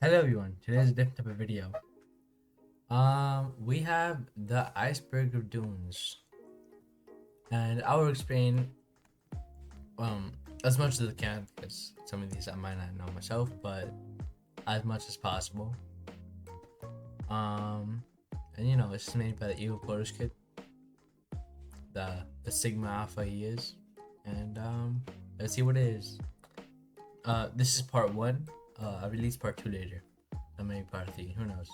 Hello everyone, today's a different type of video. We have the Iceberg of Dunes, and I will explain as much as I can because some of these I might not know myself, but as much as possible. Um, and it's made by the evil Polish kid, the Sigma Alpha he is, and let's see what it is. This is part one. I released part two later. Or maybe part three. Who knows?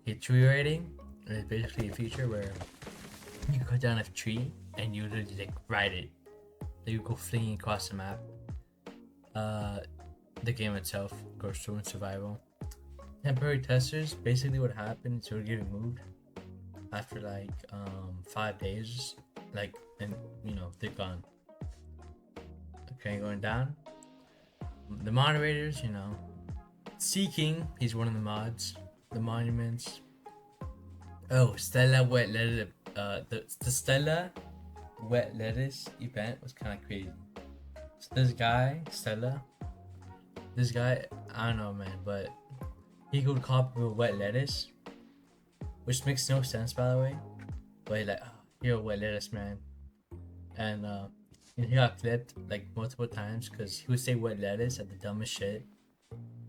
A tree rating is basically a feature where you cut down a tree and you literally like ride it. Then you go fleeing across the map. Uh, the game itself goes through in survival. Temporary testers, basically what happens is you're getting moved after like 5 days, like, and they're gone. Okay, going down. The moderators, Seeking, he's one of the mods. The monuments. Oh, Stella Wet Lettuce. The Stella Wet Lettuce event was kind of crazy. So this guy, Stella, this guy, I don't know, man, but he could copy with wet lettuce, which makes no sense, by the way. But he's like, oh, you're a wet lettuce, man. And he got clipped like multiple times because he would say wet lettuce at the dumbest shit.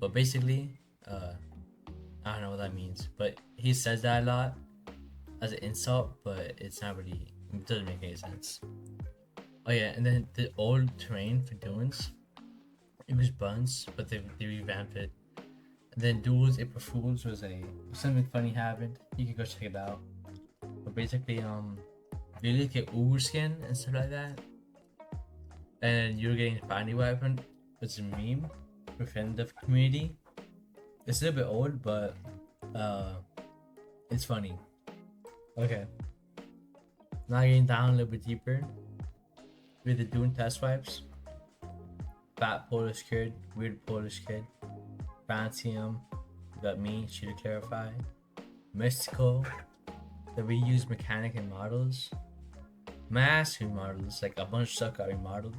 But basically, I don't know what that means, but he says that a lot as an insult, but it's not really, it doesn't make any sense. Oh yeah, and then the old terrain for Dunes, it was buns, but they revamped it. And then Duels April Fools was something funny happened. You can go check it out. But basically, you look at Uber skin and stuff like that, and you're getting finally weapon. It's a meme within the community. It's a little bit old, but it's funny. Okay. Now getting down a little bit deeper with the Dune test wipes. Fat Polish kid, weird Polish kid, Francium, you got me, to clarify. Mystical, the reused mechanic and models. Mass remodels, like a bunch of stuff got remodeled.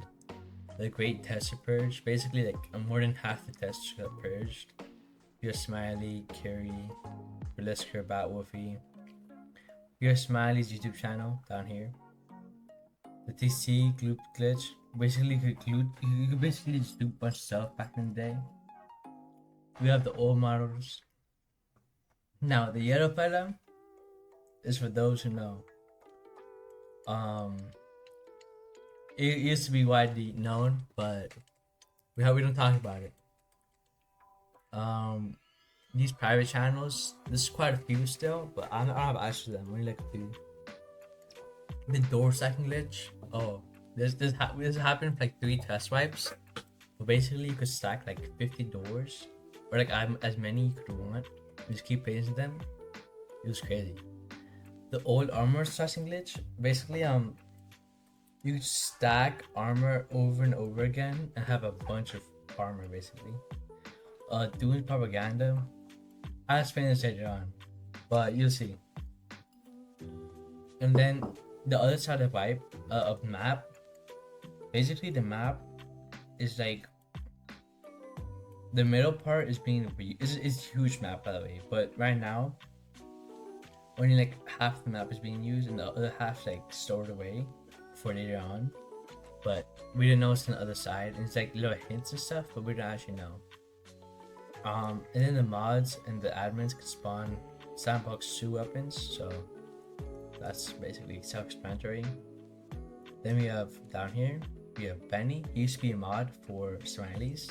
The great tester purge, basically like more than half the testers got purged. Your Smiley, Carrie, Burlesque, Batwolfie. Your Smiley's YouTube channel down here. The TC glitch. Basically, you could basically just do a bunch of stuff back in the day. We have the old models. Now the yellow fella is for those who know. It used to be widely known, but we don't talk about it. These private channels, there's quite a few still, but I don't have access to them. Only like a few. The door stacking glitch. Oh, this happened for like 3 test wipes. But basically, you could stack like 50 doors, or like as many you could want. You just keep placing them. It was crazy. The old armor stacking glitch. Basically, you could stack armor over and over again and have a bunch of armor basically. Doing propaganda. I'll explain this later on, but you'll see. And then the other side of of map. Basically, the map is like the middle part is being it's a huge map, by the way, but right now only like half the map is being used and the other half like stored away for later on. But we didn't know it's on the other side, and it's like little hints and stuff, but we don't actually know. And then the mods and the admins can spawn sandbox 2 weapons, so that's basically self-explanatory. Then we have down here, we have Benny. He used to be a mod for Smileys.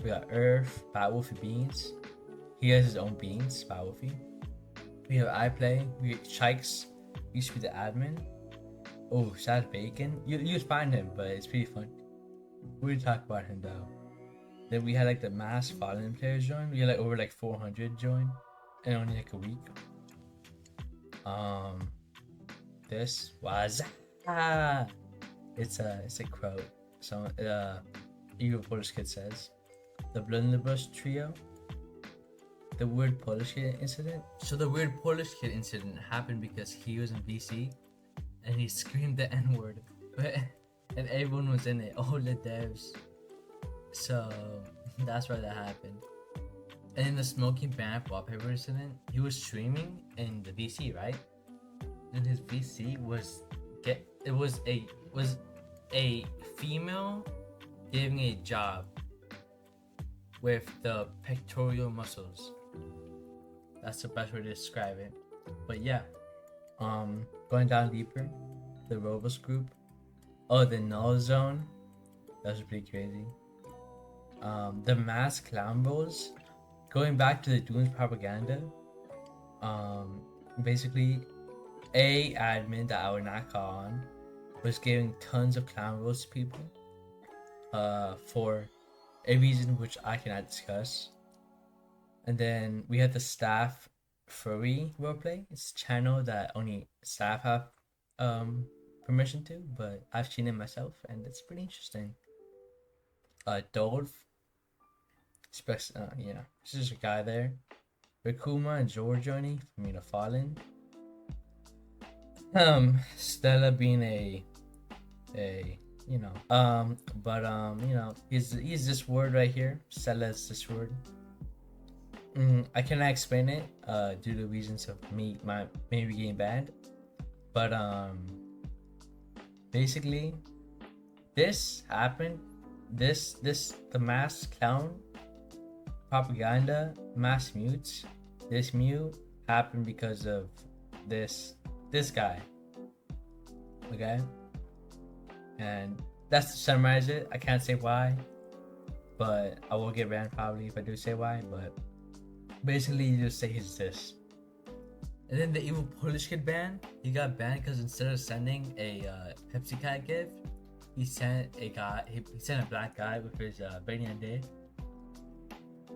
We got Earth, Batwolfie Beans. He has his own beans, Batwolfie. We have iPlay. We have Chikes. Used to be the admin. Oh, Sad Bacon. You find him, but it's pretty fun. We'll talk about him though. Then we had like the mass Fallen players join. We had like over like 400 join in only like a week. This was it's a quote. So evil Polish kid says, the Blood in the Bush trio. The weird Polish kid incident. So the weird Polish kid incident happened because he was in BC and he screamed the N word, and everyone was in it, all the devs. So that's why that happened. And in the smoking band wallpaper incident, he was streaming in the VC, right? And his VC was a female giving a job with the pectoral muscles. That's the best way to describe it. But yeah, going down deeper, the Roblox group. Oh, the null zone. That was pretty crazy. The mass clown rolls. Going back to the Dune's propaganda. Basically, a admin that I would not call on was giving tons of clown rolls to people. For a reason which I cannot discuss. And then we had the staff furry roleplay. It's a channel that only staff have permission to, but I've seen it myself and it's pretty interesting. Dolph, yeah, this is a guy there. Rikuma and Joe joining from Fallen. Stella being a he's this word right here. Stella is this word. I cannot explain it due to reasons of maybe getting banned, but basically this happened. The mass clown propaganda mass mutes. This mute happened because of this guy. Okay, and that's to summarize it. I can't say why, but I will get banned probably if I do say why. But basically, you just say he's this. And then the evil Polish kid ban. He got banned because instead of sending a Pepsi Cat gift, he sent a guy. He sent a black guy with his Bernie Day.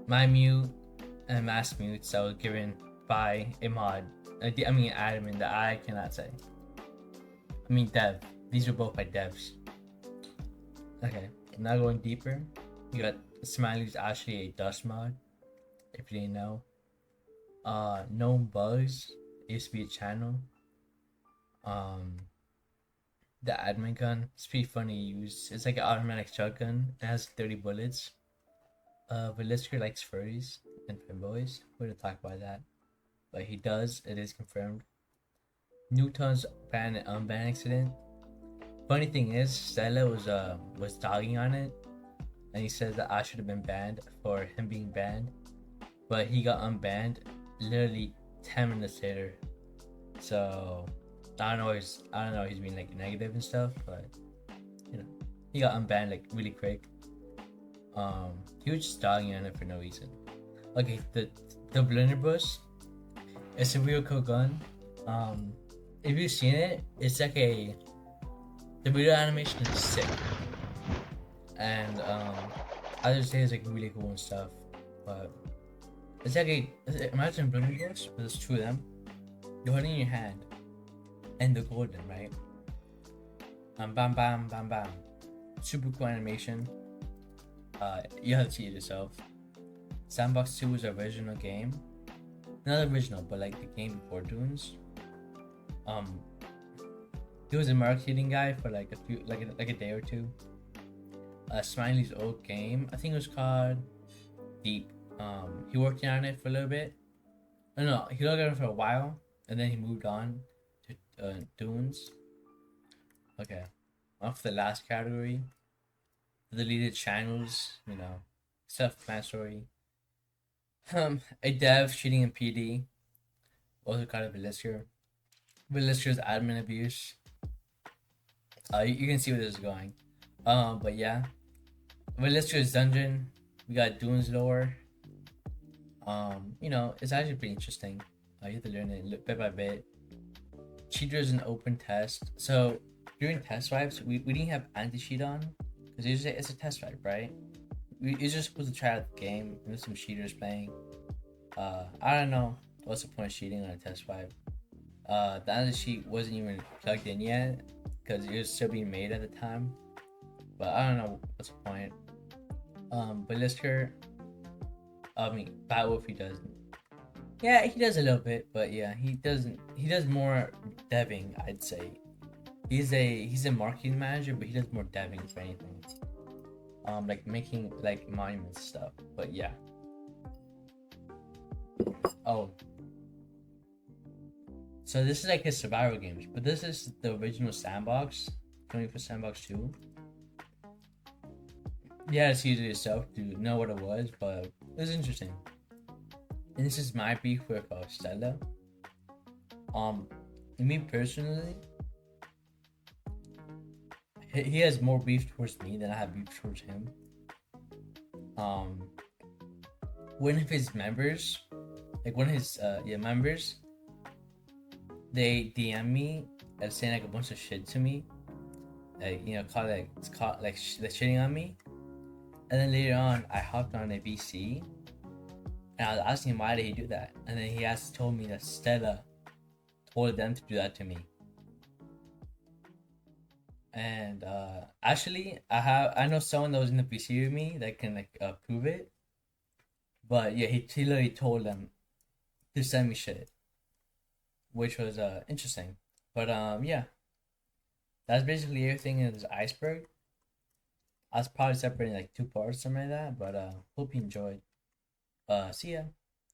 My mute and mass mutes that was given by a mod. Admin that I cannot say. Dev. These were both by devs. Okay, now going deeper. You got Smiley's actually a dust mod. If you didn't know. Known Bugs used to be a channel. The admin gun. It's pretty funny to use. It's like an automatic shotgun. It has 30 bullets. Velisca likes furries and femboys. We're gonna talk about that. But he does, it is confirmed. Newton's ban and unban accident. Funny thing is, Stella was dogging on it, and he said that I should have been banned for him being banned, but he got unbanned literally 10 minutes later. So I don't know. He's being like negative and stuff, but he got unbanned like really quick. He was just dogging on it for no reason. Okay, the blunderbuss. It's a real cool gun. If you've seen it, it's like the video animation is sick, and I just say it's like really cool and stuff. But it's like imagine blunderbuss, but there's two of them. You're holding in your hand, and the golden, right? Bam, bam, bam, bam. Super cool animation. You have to see it yourself. Sandbox 2 was the original game. Not original, but like the game before Dunes. He was a marketing guy for like a day or two. Smiley's old game, I think it was called Deep. He worked on it for a little bit. No, he worked on it for a while, and then he moved on to Dunes. Okay, off the last category. Deleted channels, self-explanatory. A dev cheating in PD, also called a Velisca. Velisca's admin abuse. You can see where this is going. But yeah, Velisca's dungeon. We got Dune's lore. It's actually pretty interesting. You have to learn it bit by bit. Cheaters in open test. So during test vibes, we didn't have anti-cheat on. Because usually it's a test vibe, right? You're just supposed to try out the game and there's some cheaters playing. I don't know what's the point of cheating on a test vibe. The anti-cheat wasn't even plugged in yet because it was still being made at the time. But I don't know what's the point. Velisca, Batwolf, he doesn't. Yeah, he does a little bit, but yeah, he does more deving, I'd say. He's a marketing manager, but he does more deving for anything. Like making like monuments stuff. But yeah. So this is like his survival games, but this is the original sandbox coming for Sandbox 2. You had to see it yourself to know what it was, but it was interesting. And this is my beef with Stella. Me personally, he has more beef towards me than I have beef towards him. One of his members, like one of his members, they DM me and saying like a bunch of shit to me, like shitting on me. And then later on, I hopped on a VC, and I was asking him why did he do that, and then he told me that Stella told them to do that to me. And actually, I know someone that was in the VC with me that can like prove it. But yeah, he literally told them to send me shit, which was interesting. But yeah, that's basically everything in this Iceberg. I was probably separating like 2 parts, something like that. But hope you enjoyed. See ya.